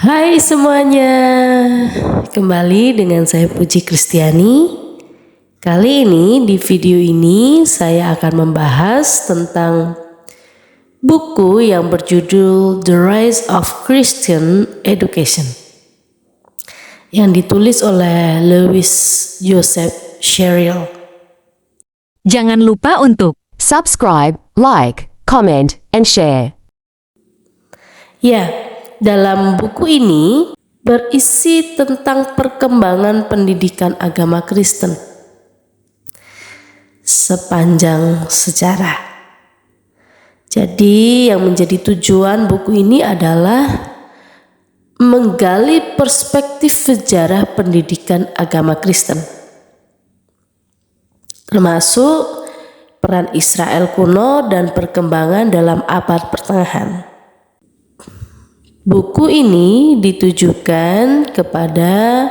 Hai semuanya, kembali dengan saya Puji Kristiani. Kali ini di video ini saya akan membahas tentang buku yang berjudul The Rise of Christian Education yang ditulis oleh Lewis Joseph Sherrill. Jangan lupa untuk subscribe, like, comment, and share. Ya, dalam buku ini berisi tentang perkembangan pendidikan agama Kristen sepanjang sejarah. Jadi yang menjadi tujuan buku ini adalah menggali perspektif sejarah pendidikan agama Kristen, termasuk peran Israel kuno dan perkembangan dalam abad pertengahan. Buku ini ditujukan kepada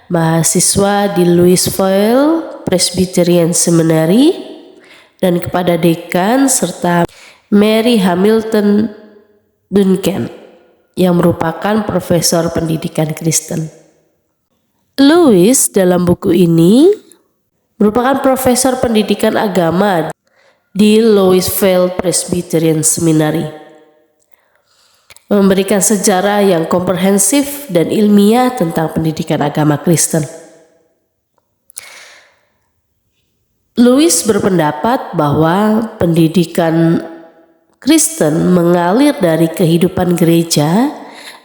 mahasiswa di Louisville Presbyterian Seminary dan kepada dekan serta Mary Hamilton Duncan yang merupakan profesor pendidikan Kristen. Lewis dalam buku ini merupakan profesor pendidikan agama di Louisville Presbyterian Seminary, memberikan sejarah yang komprehensif dan ilmiah tentang pendidikan agama Kristen. Lewis berpendapat bahwa pendidikan Kristen mengalir dari kehidupan gereja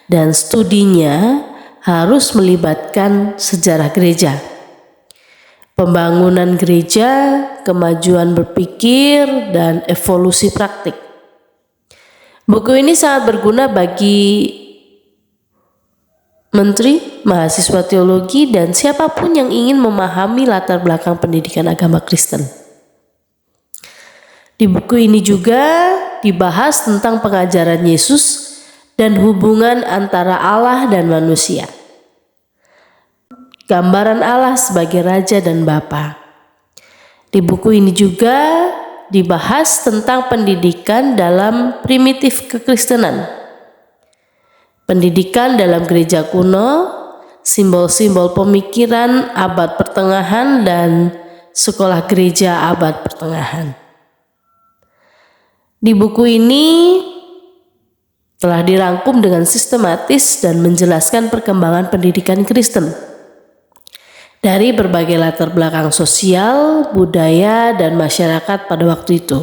dan studinya harus melibatkan sejarah gereja, pembangunan gereja, kemajuan berpikir, dan evolusi praktik. Buku ini sangat berguna bagi menteri, mahasiswa teologi, dan siapapun yang ingin memahami latar belakang pendidikan agama Kristen. Di buku ini juga dibahas tentang pengajaran Yesus dan hubungan antara Allah dan manusia. Gambaran Allah sebagai Raja dan Bapa. Di buku ini juga dibahas tentang pendidikan dalam primitif kekristenan, pendidikan dalam gereja kuno, simbol-simbol pemikiran abad pertengahan, dan sekolah gereja abad pertengahan. Di buku ini telah dirangkum dengan sistematis dan menjelaskan perkembangan pendidikan Kristen dari berbagai latar belakang sosial, budaya, dan masyarakat pada waktu itu.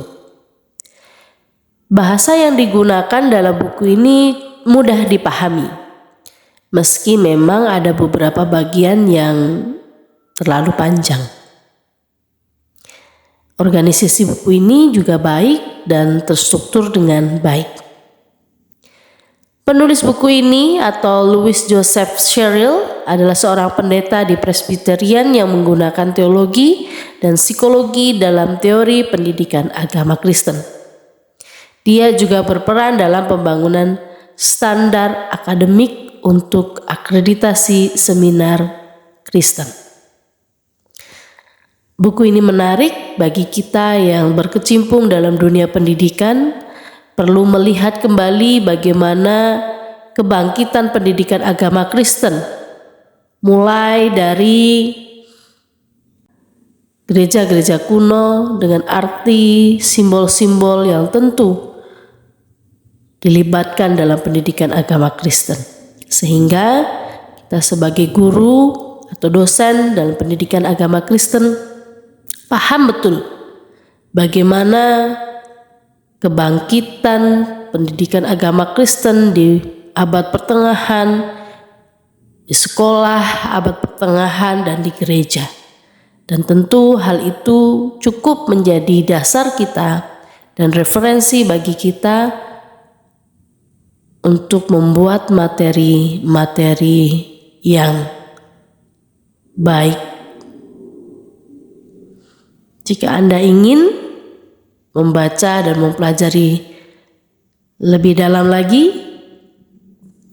Bahasa yang digunakan dalam buku ini mudah dipahami, meski memang ada beberapa bagian yang terlalu panjang. Organisasi buku ini juga baik dan terstruktur dengan baik. Penulis buku ini atau Lewis Joseph Sherrill adalah seorang pendeta di Presbyterian yang menggunakan teologi dan psikologi dalam teori pendidikan agama Kristen. Dia juga berperan dalam pembangunan standar akademik untuk akreditasi seminar Kristen. Buku ini menarik bagi kita yang berkecimpung dalam dunia pendidikan, perlu melihat kembali bagaimana kebangkitan pendidikan agama Kristen, mulai dari gereja-gereja kuno dengan arti simbol-simbol yang tentu dilibatkan dalam pendidikan agama Kristen. Sehingga kita sebagai guru atau dosen dalam pendidikan agama Kristen paham betul bagaimana kebangkitan pendidikan agama Kristen di abad pertengahan, di sekolah abad pertengahan, dan di gereja. Dan tentu hal itu cukup menjadi dasar kita dan referensi bagi kita untuk membuat materi-materi yang baik. Jika Anda ingin membaca dan mempelajari lebih dalam lagi,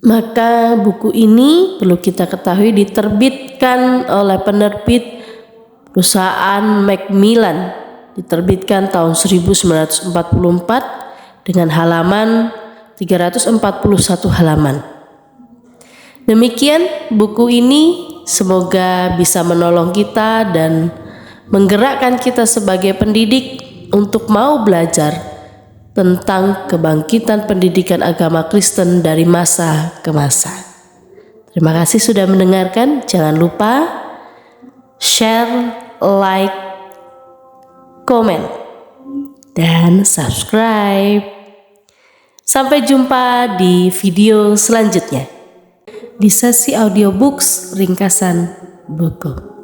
maka buku ini perlu kita ketahui diterbitkan oleh penerbit perusahaan Macmillan, diterbitkan tahun 1944 dengan halaman 341 halaman. Demikian buku ini, semoga bisa menolong kita dan menggerakkan kita sebagai pendidik untuk mau belajar tentang kebangkitan pendidikan agama Kristen dari masa ke masa. Terima kasih sudah mendengarkan. Jangan lupa share, like, komen, dan subscribe. Sampai jumpa di video selanjutnya di sesi audiobooks ringkasan buku.